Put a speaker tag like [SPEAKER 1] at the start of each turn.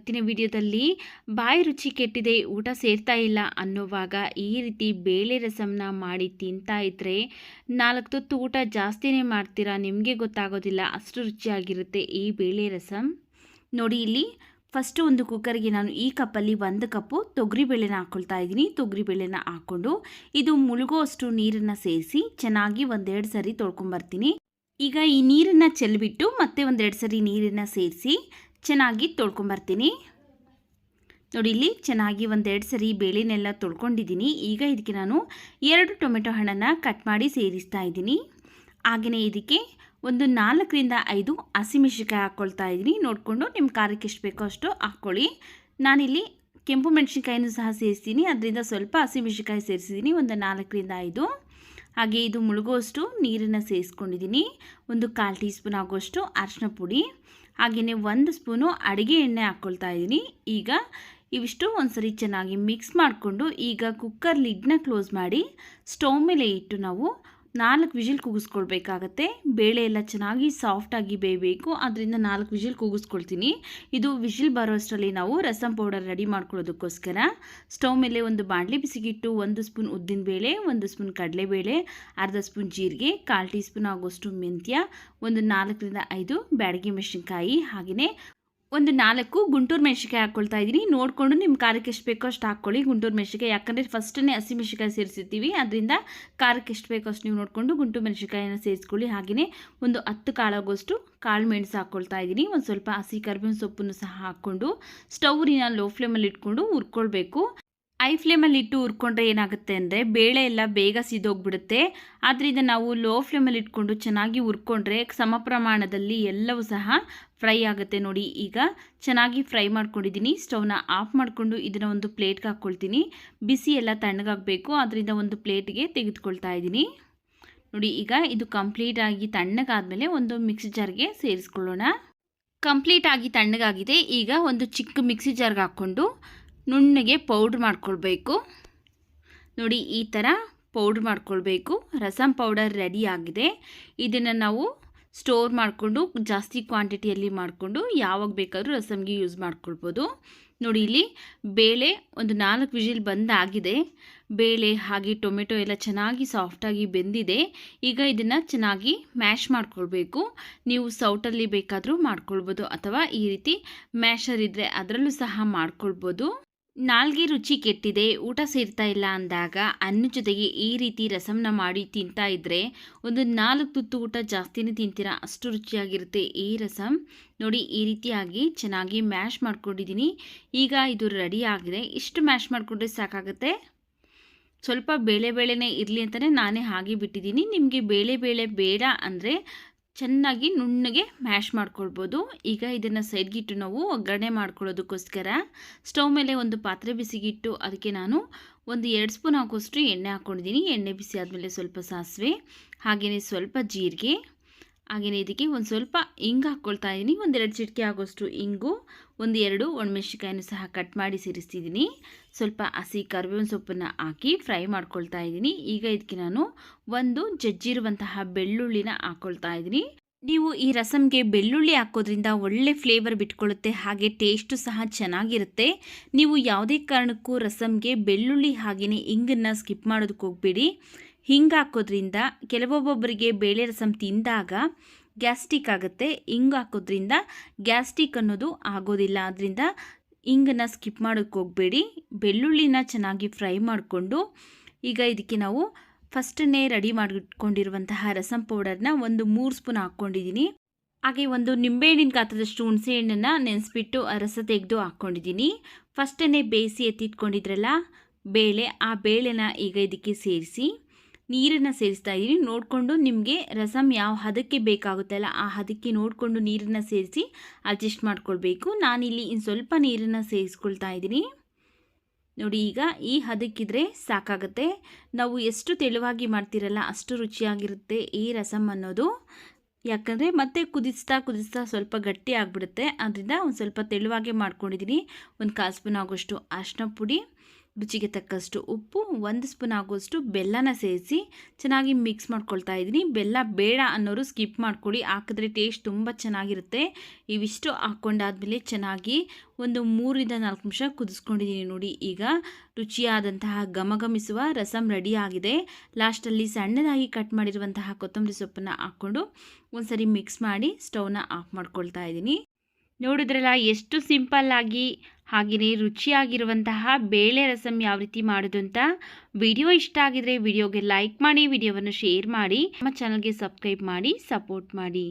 [SPEAKER 1] ಇವತ್ತಿನ ವಿಡಿಯೋದಲ್ಲಿ ಬಾಯಿ ರುಚಿ ಕೆಟ್ಟಿದೆ, ಊಟ ಸೇರ್ತಾ ಇಲ್ಲ ಅನ್ನೋವಾಗ ಈ ರೀತಿ ಬೇಳೆ ರಸಂನ ಮಾಡಿ ತಿಂತಾ ಇದ್ರೆ 4 ತುತ್ತು ಊಟ ಜಾಸ್ತಿನೇ ಮಾಡ್ತೀರಾ, ನಿಮಗೆ ಗೊತ್ತಾಗೋದಿಲ್ಲ, ಅಷ್ಟು ರುಚಿಯಾಗಿರುತ್ತೆ ಈ ಬೇಳೆ ರಸಂ. ನೋಡಿ ಇಲ್ಲಿ ಫಸ್ಟು ಒಂದು ಕುಕ್ಕರ್ಗೆ ನಾನು ಈ ಕಪ್ಪಲ್ಲಿ 1 ಕಪ್ಪು ತೊಗರಿಬೇಳೆನ ಹಾಕ್ಕೊಳ್ತಾ ಇದ್ದೀನಿ. ತೊಗರಿಬೇಳೆನ ಹಾಕ್ಕೊಂಡು ಇದು ಮುಳುಗೋಷ್ಟು ನೀರನ್ನು ಸೇರಿಸಿ ಚೆನ್ನಾಗಿ 1-2 ಸರಿ ತೊಳ್ಕೊಂಬರ್ತೀನಿ. ಈಗ ಈ ನೀರನ್ನು ಚೆಲ್ಲಿಬಿಟ್ಟು ಮತ್ತೆ 1-2 ಸರಿ ನೀರನ್ನು ಸೇರಿಸಿ ಚೆನ್ನಾಗಿ ತೊಳ್ಕೊಂಬರ್ತೀನಿ. ನೋಡಿ ಇಲ್ಲಿ ಚೆನ್ನಾಗಿ 1-2 ಸರಿ ಬೇಳೆನೆಲ್ಲ ತೊಳ್ಕೊಂಡಿದ್ದೀನಿ. ಈಗ ಇದಕ್ಕೆ ನಾನು 2 ಟೊಮೆಟೊ ಹಣ್ಣನ್ನು ಕಟ್ ಮಾಡಿ ಸೇರಿಸ್ತಾ ಇದ್ದೀನಿ. ಹಾಗೆಯೇ ಇದಕ್ಕೆ ಒಂದು 4-5 ಹಸಿಮೆಣಸಿನಕಾಯಿ ಹಾಕ್ಕೊಳ್ತಾ ಇದ್ದೀನಿ. ನೋಡಿಕೊಂಡು ನಿಮ್ಮ ಖಾರಕ್ಕೆ ಎಷ್ಟು ಬೇಕೋ ಅಷ್ಟು ಹಾಕ್ಕೊಳ್ಳಿ. ನಾನಿಲ್ಲಿ ಕೆಂಪು ಮೆಣಸಿನ್ಕಾಯಿನೂ ಸಹ ಸೇರಿಸ್ತೀನಿ, ಅದರಿಂದ ಸ್ವಲ್ಪ ಹಸಿಮೆಣಸಿನಕಾಯಿ ಸೇರಿಸಿದ್ದೀನಿ, ಒಂದು 4-5. ಹಾಗೆ ಇದು ಮುಳುಗೋಷ್ಟು ನೀರನ್ನು ಸೇರಿಸ್ಕೊಂಡಿದ್ದೀನಿ. ಒಂದು 1/4 ಟೀ ಸ್ಪೂನ್ ಆಗುವಷ್ಟು ಅರಿಶಿನ ಪುಡಿ, ಹಾಗೆಯೇ 1 ಸ್ಪೂನು ಅಡುಗೆ ಎಣ್ಣೆ ಹಾಕ್ಕೊಳ್ತಾ ಇದ್ದೀನಿ. ಈಗ ಇವಿಷ್ಟು ಒಂದ್ಸರಿ ಚೆನ್ನಾಗಿ ಮಿಕ್ಸ್ ಮಾಡಿಕೊಂಡು ಈಗ ಕುಕ್ಕರ್ ಲಿಡ್ನ ಕ್ಲೋಸ್ ಮಾಡಿ ಸ್ಟವ್ ಮೇಲೆ ಇಟ್ಟು ನಾವು 4 ವಿಜಿಲ್ ಕೂಗಿಸ್ಕೊಳ್ಬೇಕಾಗತ್ತೆ. ಬೇಳೆ ಎಲ್ಲ ಚೆನ್ನಾಗಿ ಸಾಫ್ಟಾಗಿ ಬೇಯಬೇಕು, ಅದರಿಂದ 4 ವಿಜಿಲ್ ಕೂಗಿಸ್ಕೊಳ್ತೀನಿ. ಇದು ವಿಜಿಲ್ ಬರೋಷ್ಟರಲ್ಲಿ ನಾವು ರಸಂ ಪೌಡರ್ ರೆಡಿ ಮಾಡ್ಕೊಳ್ಳೋದಕ್ಕೋಸ್ಕರ ಸ್ಟವ್ ಮೇಲೆ ಒಂದು ಬಾಣಲಿ ಬಿಸಿಗಿಟ್ಟು 1 ಸ್ಪೂನ್ ಉದ್ದಿನಬೇಳೆ, 1 ಸ್ಪೂನ್ ಕಡಲೆಬೇಳೆ, ಅರ್ಧ ಸ್ಪೂನ್ ಜೀರಿಗೆ, 1/4 ಟೀ ಸ್ಪೂನ್ ಆಗೋಷ್ಟು ಮೆಂತ್ಯ, ಒಂದು 4-5 ಬ್ಯಾಡಗಿ ಮೆಣಸಿನ್ಕಾಯಿ, ಹಾಗೆಯೇ ಒಂದು 4 ಗುಂಟೂರು ಮೆಣಸಿನ್ಕಾಯಿ ಹಾಕ್ಕೊಳ್ತಾ ಇದ್ದೀನಿ. ನೋಡಿಕೊಂಡು ನಿಮ್ಮ ಖಾರಕ್ಕೆ ಎಷ್ಟು ಬೇಕೋ ಅಷ್ಟು ಹಾಕ್ಕೊಳ್ಳಿ ಗುಂಟೂರು ಮೆಣಸಿನ್ಕಾಯಿ, ಯಾಕಂದರೆ ಫಸ್ಟೇ ಹಸಿ ಮೆಣಸಿನ್ಕಾಯಿ ಸೇರಿಸಿರ್ತೀವಿ, ಅದರಿಂದ ಖಾರಕ್ಕೆ ಎಷ್ಟು ಬೇಕೋ ಅಷ್ಟು ನೀವು ನೋಡಿಕೊಂಡು ಗುಂಟೂರು ಮೆಣಸಿನ್ಕಾಯಿನ ಸೇರಿಸ್ಕೊಳ್ಳಿ. ಹಾಗೆಯೇ ಒಂದು 10 ಕಾಳಾಗೋಷ್ಟು ಕಾಳು ಮೆಣಸು ಹಾಕ್ಕೊಳ್ತಾ ಇದ್ದೀನಿ. ಒಂದು ಸ್ವಲ್ಪ ಹಸಿ ಕರಿಬೇವಿನ ಸೊಪ್ಪನ್ನು ಸಹ ಹಾಕ್ಕೊಂಡು ಸ್ಟವ್ನ ಲೋ ಫ್ಲೇಮಲ್ಲಿ ಇಟ್ಕೊಂಡು ಹುರ್ಕೊಳ್ಬೇಕು. ಹೈ ಫ್ಲೇಮಲ್ಲಿ ಇಟ್ಟು ಹುರ್ಕೊಂಡ್ರೆ ಏನಾಗುತ್ತೆ ಅಂದರೆ ಬೇಳೆ ಎಲ್ಲ ಬೇಗ ಸಿದೋಗ್ಬಿಡುತ್ತೆ. ಆದ್ದರಿಂದ ನಾವು ಲೋ ಫ್ಲೇಮಲ್ಲಿ ಇಟ್ಕೊಂಡು ಚೆನ್ನಾಗಿ ಹುರ್ಕೊಂಡ್ರೆ ಸಮ ಪ್ರಮಾಣದಲ್ಲಿ ಎಲ್ಲವೂ ಸಹ ಫ್ರೈ ಆಗುತ್ತೆ. ನೋಡಿ ಈಗ ಚೆನ್ನಾಗಿ ಫ್ರೈ ಮಾಡ್ಕೊಂಡಿದ್ದೀನಿ. ಸ್ಟವ್ನ ಆಫ್ ಮಾಡಿಕೊಂಡು ಇದನ್ನು ಒಂದು ಪ್ಲೇಟ್ಗೆ ಹಾಕ್ಕೊಳ್ತೀನಿ. ಬಿಸಿ ಎಲ್ಲ ತಣ್ಣಗಾಗಬೇಕು, ಅದರಿಂದ ಒಂದು ಪ್ಲೇಟ್ಗೆ ತೆಗೆದುಕೊಳ್ತಾ ಇದ್ದೀನಿ. ನೋಡಿ ಈಗ ಇದು ಕಂಪ್ಲೀಟಾಗಿ ತಣ್ಣಗಾದ್ಮೇಲೆ ಒಂದು ಮಿಕ್ಸಿ ಜಾರ್ಗೆ ಸೇರಿಸ್ಕೊಳ್ಳೋಣ. ಕಂಪ್ಲೀಟಾಗಿ ತಣ್ಣಗಾಗಿದೆ. ಈಗ ಒಂದು ಚಿಕ್ಕ ಮಿಕ್ಸಿ ಜಾರ್ಗೆ ಹಾಕ್ಕೊಂಡು ನುಣ್ಣಗೆ ಪೌಡ್ರ್ ಮಾಡ್ಕೊಳ್ಬೇಕು. ನೋಡಿ ಈ ಥರ ಪೌಡ್ರ್ ಮಾಡ್ಕೊಳ್ಬೇಕು. ರಸಂ ಪೌಡರ್ ರೆಡಿ ಆಗಿದೆ. ಇದನ್ನು ನಾವು ಸ್ಟೋರ್ ಮಾಡಿಕೊಂಡು ಜಾಸ್ತಿ ಕ್ವಾಂಟಿಟಿಯಲ್ಲಿ ಮಾಡಿಕೊಂಡು ಯಾವಾಗ ಬೇಕಾದರೂ ರಸಮ್ಗೆ ಯೂಸ್ ಮಾಡ್ಕೊಳ್ಬೋದು. ನೋಡಿ ಇಲ್ಲಿ ಬೇಳೆ ಒಂದು 4 ವಿಜಿಲ್ ಬಂದಾಗಿದೆ. ಬೇಳೆ ಹಾಗೆ ಟೊಮೆಟೊ ಎಲ್ಲ ಚೆನ್ನಾಗಿ ಸಾಫ್ಟಾಗಿ ಬೆಂದಿದೆ. ಈಗ ಇದನ್ನು ಚೆನ್ನಾಗಿ ಮ್ಯಾಶ್ ಮಾಡ್ಕೊಳ್ಬೇಕು. ನೀವು ಸೌಟಲ್ಲಿ ಬೇಕಾದರೂ ಮಾಡ್ಕೊಳ್ಬೋದು, ಅಥವಾ ಈ ರೀತಿ ಮ್ಯಾಶರ್ ಇದ್ದರೆ ಅದರಲ್ಲೂ ಸಹ ಮಾಡ್ಕೊಳ್ಬೋದು. ನಾಲ್ಗೆ ರುಚಿ ಕೆಟ್ಟಿದೆ, ಊಟ ಸೇರ್ತಾ ಇಲ್ಲ ಅಂದಾಗ ಅನ್ನ ಜೊತೆಗೆ ಈ ರೀತಿ ರಸಂನ ಮಾಡಿ ತಿಂತಾ ಇದ್ದರೆ ಒಂದು 4 ತುತ್ತು ಊಟ ಜಾಸ್ತಿನೇ ತಿಂತೀರಾ, ಅಷ್ಟು ರುಚಿಯಾಗಿರುತ್ತೆ ಈ ರಸಂ. ನೋಡಿ ಈ ರೀತಿಯಾಗಿ ಚೆನ್ನಾಗಿ ಮ್ಯಾಶ್ ಮಾಡ್ಕೊಂಡಿದ್ದೀನಿ. ಈಗ ಇದು ರೆಡಿ ಆಗಿದೆ. ಇಷ್ಟು ಮ್ಯಾಶ್ ಮಾಡಿಕೊಂಡ್ರೆ ಸಾಕಾಗುತ್ತೆ. ಸ್ವಲ್ಪ ಬೇಳೆನೇ ಇರಲಿ ಅಂತಲೇ ನಾನೇ ಹಾಗೆ ಬಿಟ್ಟಿದ್ದೀನಿ. ನಿಮಗೆ ಬೇಳೆ ಬೇಡ ಅಂದರೆ ಚೆನ್ನಾಗಿ ನುಣ್ಣಗೆ ಮ್ಯಾಶ್ ಮಾಡ್ಕೊಳ್ಬೋದು. ಈಗ ಇದನ್ನು ಸೈಡ್ಗಿಟ್ಟು ನಾವು ಒಗ್ಗರಣೆ ಮಾಡ್ಕೊಳ್ಳೋದಕ್ಕೋಸ್ಕರ ಸ್ಟವ್ ಮೇಲೆ ಒಂದು ಪಾತ್ರೆ ಬಿಸಿಗಿಟ್ಟು ಅದಕ್ಕೆ ನಾನು ಒಂದು 2 ಸ್ಪೂನ್ ಹಾಕೋಷ್ಟು ಎಣ್ಣೆ ಹಾಕ್ಕೊಂಡಿದ್ದೀನಿ. ಎಣ್ಣೆ ಬಿಸಿ ಆದಮೇಲೆ ಸ್ವಲ್ಪ ಸಾಸಿವೆ, ಹಾಗೆಯೇ ಸ್ವಲ್ಪ ಜೀರಿಗೆ, ಹಾಗೆಯೇ ಇದಕ್ಕೆ ಒಂದು ಸ್ವಲ್ಪ ಇಂಗು ಹಾಕ್ಕೊಳ್ತಾ ಇದ್ದೀನಿ. 1-2 ಚಿಟಿಕೆ ಆಗೋಷ್ಟು ಇಂಗು, 1-2 ಒಣಮೆಣಸಿನ್ಕಾಯನ್ನು ಸಹ ಕಟ್ ಮಾಡಿ ಸೇರಿಸ್ತಿದ್ದೀನಿ. ಸ್ವಲ್ಪ ಹಸಿ ಕರಿಬೇವಿನ ಸೊಪ್ಪನ್ನು ಹಾಕಿ ಫ್ರೈ ಮಾಡ್ಕೊಳ್ತಾ ಇದ್ದೀನಿ. ಈಗ ಇದಕ್ಕೆ ನಾನು ಒಂದು ಜಜ್ಜಿರುವಂತಹ ಬೆಳ್ಳುಳ್ಳಿನ ಹಾಕ್ಕೊಳ್ತಾ ಇದ್ದೀನಿ. ನೀವು ಈ ರಸಂಗೆ ಬೆಳ್ಳುಳ್ಳಿ ಹಾಕೋದ್ರಿಂದ ಒಳ್ಳೆ ಫ್ಲೇವರ್ ಬಿಟ್ಕೊಳ್ಳುತ್ತೆ, ಹಾಗೆ ಟೇಸ್ಟು ಸಹ ಚೆನ್ನಾಗಿರುತ್ತೆ. ನೀವು ಯಾವುದೇ ಕಾರಣಕ್ಕೂ ರಸಂಗೆ ಬೆಳ್ಳುಳ್ಳಿ ಹಾಗೆಯೇ ಇಂಗನ್ನು ಸ್ಕಿಪ್ ಮಾಡೋದಕ್ಕೆ ಹೋಗಬೇಡಿ. ಹಿಂಗೆ ಹಾಕೋದ್ರಿಂದ ಕೆಲವೊಬ್ಬೊಬ್ಬರಿಗೆ ಬೇಳೆ ರಸಂ ತಿಂದಾಗ ಗ್ಯಾಸ್ಟ್ರಿಕ್ ಆಗುತ್ತೆ. ಹಿಂಗೆ ಹಾಕೋದ್ರಿಂದ ಗ್ಯಾಸ್ಟ್ರಿಕ್ ಅನ್ನೋದು ಆಗೋದಿಲ್ಲ. ಅದರಿಂದ ಹಿಂಗನ್ನು ಸ್ಕಿಪ್ ಮಾಡೋಕ್ಕೆ ಹೋಗಬೇಡಿ. ಬೆಳ್ಳುಳ್ಳಿನ ಚೆನ್ನಾಗಿ ಫ್ರೈ ಮಾಡಿಕೊಂಡು ಈಗ ಇದಕ್ಕೆ ನಾವು ಫಸ್ಟನ್ನೇ ರೆಡಿ ಮಾಡಿಟ್ಕೊಂಡಿರುವಂತಹ ರಸಂ ಪೌಡರ್ನ ಒಂದು 3 ಸ್ಪೂನ್ ಹಾಕ್ಕೊಂಡಿದ್ದೀನಿ. ಹಾಗೆ ಒಂದು ನಿಂಬೆಹಣ್ಣಿನ ಗಾತ್ರದಷ್ಟು ಹುಣಸೆ ಹಣ್ಣನ್ನು ನೆನೆಸ್ಬಿಟ್ಟು ರಸ ತೆಗೆದು ಹಾಕ್ಕೊಂಡಿದ್ದೀನಿ. ಫಸ್ಟನ್ನೇ ಬೇಯಿಸಿ ಎತ್ತಿಟ್ಕೊಂಡಿದ್ರಲ್ಲ ಬೇಳೆ, ಆ ಬೇಳೆನ ಈಗ ಇದಕ್ಕೆ ಸೇರಿಸಿ ನೀರನ್ನು ಸೇರಿಸ್ತಾ ಇದ್ದೀನಿ. ನೋಡಿಕೊಂಡು ನಿಮಗೆ ರಸಂ ಯಾವ ಹದಕ್ಕೆ ಬೇಕಾಗುತ್ತಲ್ಲ ಆ ಹದಕ್ಕೆ ನೋಡಿಕೊಂಡು ನೀರನ್ನು ಸೇರಿಸಿ ಅಡ್ಜಸ್ಟ್ ಮಾಡ್ಕೊಳ್ಬೇಕು. ನಾನಿಲ್ಲಿ ಇನ್ನು ಸ್ವಲ್ಪ ನೀರನ್ನು ಸೇರಿಸ್ಕೊಳ್ತಾ ಇದ್ದೀನಿ. ನೋಡಿ ಈಗ ಈ ಹದಕ್ಕಿದ್ರೆ ಸಾಕಾಗುತ್ತೆ. ನಾವು ಎಷ್ಟು ತೆಳುವಾಗಿ ಮಾಡ್ತಿರಲ್ಲ ಅಷ್ಟು ರುಚಿಯಾಗಿರುತ್ತೆ ಈ ರಸಂ ಅನ್ನೋದು. ಯಾಕಂದರೆ ಮತ್ತೆ ಕುದಿಸ್ತಾ ಸ್ವಲ್ಪ ಗಟ್ಟಿ ಆಗಿಬಿಡುತ್ತೆ. ಅದರಿಂದ ಒಂದು ಸ್ವಲ್ಪ ತೆಳುವಾಗೆ ಮಾಡ್ಕೊಂಡಿದ್ದೀನಿ. ಒಂದು 1/4 ಸ್ಪೂನ್ ಆಗೋಷ್ಟು ಅರಿಶಿನ ಪುಡಿ, ರುಚಿಗೆ ತಕ್ಕಷ್ಟು ಉಪ್ಪು, 1 ಸ್ಪೂನ್ ಆಗುವಷ್ಟು ಬೆಲ್ಲನ ಸೇರಿಸಿ ಚೆನ್ನಾಗಿ ಮಿಕ್ಸ್ ಮಾಡ್ಕೊಳ್ತಾ ಇದ್ದೀನಿ. ಬೆಲ್ಲ ಬೇಡ ಅನ್ನೋರು ಸ್ಕಿಪ್ ಮಾಡ್ಕೊಳ್ಳಿ, ಹಾಕಿದ್ರೆ ಟೇಸ್ಟ್ ತುಂಬ ಚೆನ್ನಾಗಿರುತ್ತೆ. ಇವಿಷ್ಟು ಹಾಕ್ಕೊಂಡಾದ್ಮೇಲೆ ಚೆನ್ನಾಗಿ ಒಂದು 3ರಿಂದ 4 ನಿಮಿಷ ಕುದಿಸ್ಕೊಂಡಿದ್ದೀನಿ ನೋಡಿ. ಈಗ ರುಚಿಯಾದಂತಹ ಘಮಘಮಿಸುವ ರಸಮ್ ರೆಡಿ ಆಗಿದೆ. ಲಾಸ್ಟಲ್ಲಿ ಸಣ್ಣದಾಗಿ ಕಟ್ ಮಾಡಿರುವಂತಹ ಕೊತ್ತಂಬರಿ ಸೊಪ್ಪನ್ನು ಹಾಕ್ಕೊಂಡು ಒಂದ್ಸರಿ ಮಿಕ್ಸ್ ಮಾಡಿ ಸ್ಟವ್ನ ಆಫ್ ಮಾಡ್ಕೊಳ್ತಾ ಇದ್ದೀನಿ. ನೋಡಿದ್ರಲ್ಲ ಎಷ್ಟು ಸಿಂಪಲ್ಲಾಗಿ ಹಾಗೆಯೇ ರುಚಿಯಾಗಿರುವಂತಹ ಬೇಳೆ ರಸಮ್ ಯಾವ ರೀತಿ ಮಾಡೋದು ಅಂತ. ವಿಡಿಯೋ ಇಷ್ಟ ಆಗಿದ್ರೆ ವಿಡಿಯೋಗೆ ಲೈಕ್ ಮಾಡಿ, ವಿಡಿಯೋವನ್ನು ಶೇರ್ ಮಾಡಿ, ನಮ್ಮ ಚಾನಲ್ಗೆ ಸಬ್ಸ್ಕ್ರೈಬ್ ಮಾಡಿ ಸಪೋರ್ಟ್ ಮಾಡಿ.